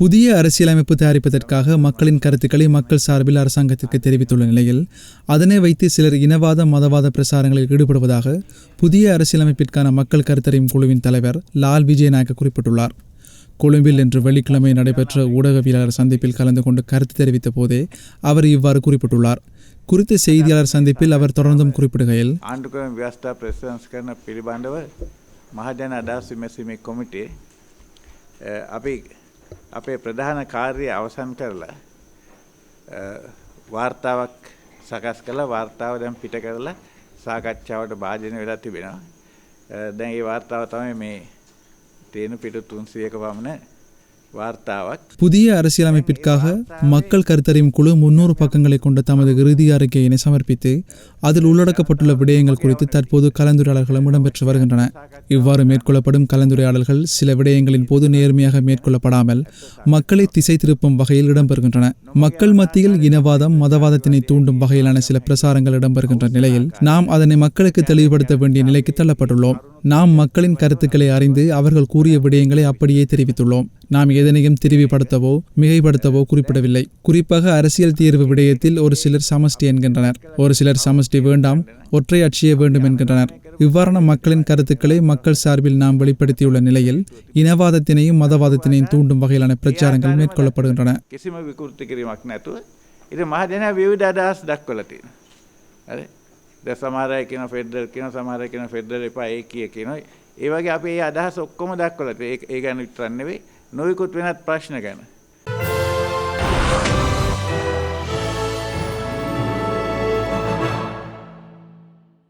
புதிய அரசியலமைப்பு தயாரிப்பதற்காக மக்களின் கருத்துக்களை மக்கள் சார்பில் அரசாங்கத்திற்கு தெரிவித்துள்ள நிலையில் அதனை வைத்து சிலர் இனவாத மதவாத பிரசாரங்களில் ஈடுபடுவதாக புதிய அரசியலமைப்பிற்கான மக்கள் கருத்தறியும் குழுவின் தலைவர் லால் விஜயநாயக்க குறிப்பிட்டுள்ளார். கொழும்பில் இன்று வெள்ளிக்கிழமை நடைபெற்ற ஊடகவியலாளர் சந்திப்பில் கலந்து கொண்டு கருத்து தெரிவித்த போதே அவர் இவ்வாறு குறிப்பிட்டுள்ளார். குறித்த செய்தியாளர் சந்திப்பில் அவர் தொடர்ந்தும் குறிப்பிடுகையில் අපේ ප්‍රධාන කාර්යය අවසන් කරලා වාර්තාවක් සකස් කළා. වාර්තාව දැන් පිට කරලා සාකච්ඡාවට භාජනය වෙලා තිබෙනවා. දැන් මේ වාර්තාව තමයි මේ තේන පිටු 300ක පමණ வார்த்தாவக். புதிய அரசியலமைப்பிற்காக மக்கள் கருத்தறியும் குழு 300 பக்கங்களை கொண்ட தமது இறுதி அறிக்கையினை சமர்ப்பித்து அதில் உள்ளடக்கப்பட்டுள்ள விடயங்கள் குறித்து தற்போது கலந்துரையாடல்களும் இடம்பெற்று வருகின்றன. இவ்வாறு மேற்கொள்ளப்படும் கலந்துரையாடல்கள் சில விடயங்களின் போது நேர்மையாக மேற்கொள்ளப்படாமல் மக்களை திசை திருப்பும் வகையில் இடம்பெறுகின்றன. மக்கள் மத்தியில் இனவாதம் மதவாதத்தினை தூண்டும் வகையிலான சில பிரசாரங்கள் இடம்பெறுகின்ற நிலையில் நாம் அதனை மக்களுக்கு தெளிவுபடுத்த வேண்டிய நிலைக்கு தள்ளப்பட்டுள்ளோம். நாம் மக்களின் கருத்துக்களை அறிந்து அவர்கள் கூறிய விடயங்களை அப்படியே தெரிவித்துள்ளோம். நாம் எதனையும் திரிவுபடுத்தவோ மிகைப்படுத்தவோ குறிப்பிடவில்லை. குறிப்பாக அரசியல் தீர்வு விடயத்தில் ஒரு சிலர் சமஷ்டி என்கின்றனர், ஒரு சிலர் சமஷ்டி வேண்டாம் ஒற்றை ஆட்சியே வேண்டும் என்கின்றனர். இவ்வாறான மக்களின் கருத்துக்களை மக்கள் சார்பில் நாம் வெளிப்படுத்தியுள்ள நிலையில் இனவாதத்தினையும் மதவாதத்தினையும் தூண்டும் வகையிலான பிரச்சாரங்கள் மேற்கொள்ளப்படுகின்றன. සමහර අය කියන ෆෙඩරල් කියන සමහර අය කියන ෆෙඩරල් එපා ඒ කියනවා. ඒ වගේ අපි මේ අදහස් ඔක්කොම දක්වලා තියෙනවා. ඒ ගැන විතරක් නෙවෙයි නොයෙකුත් වෙනත් ප්‍රශ්න ගැන.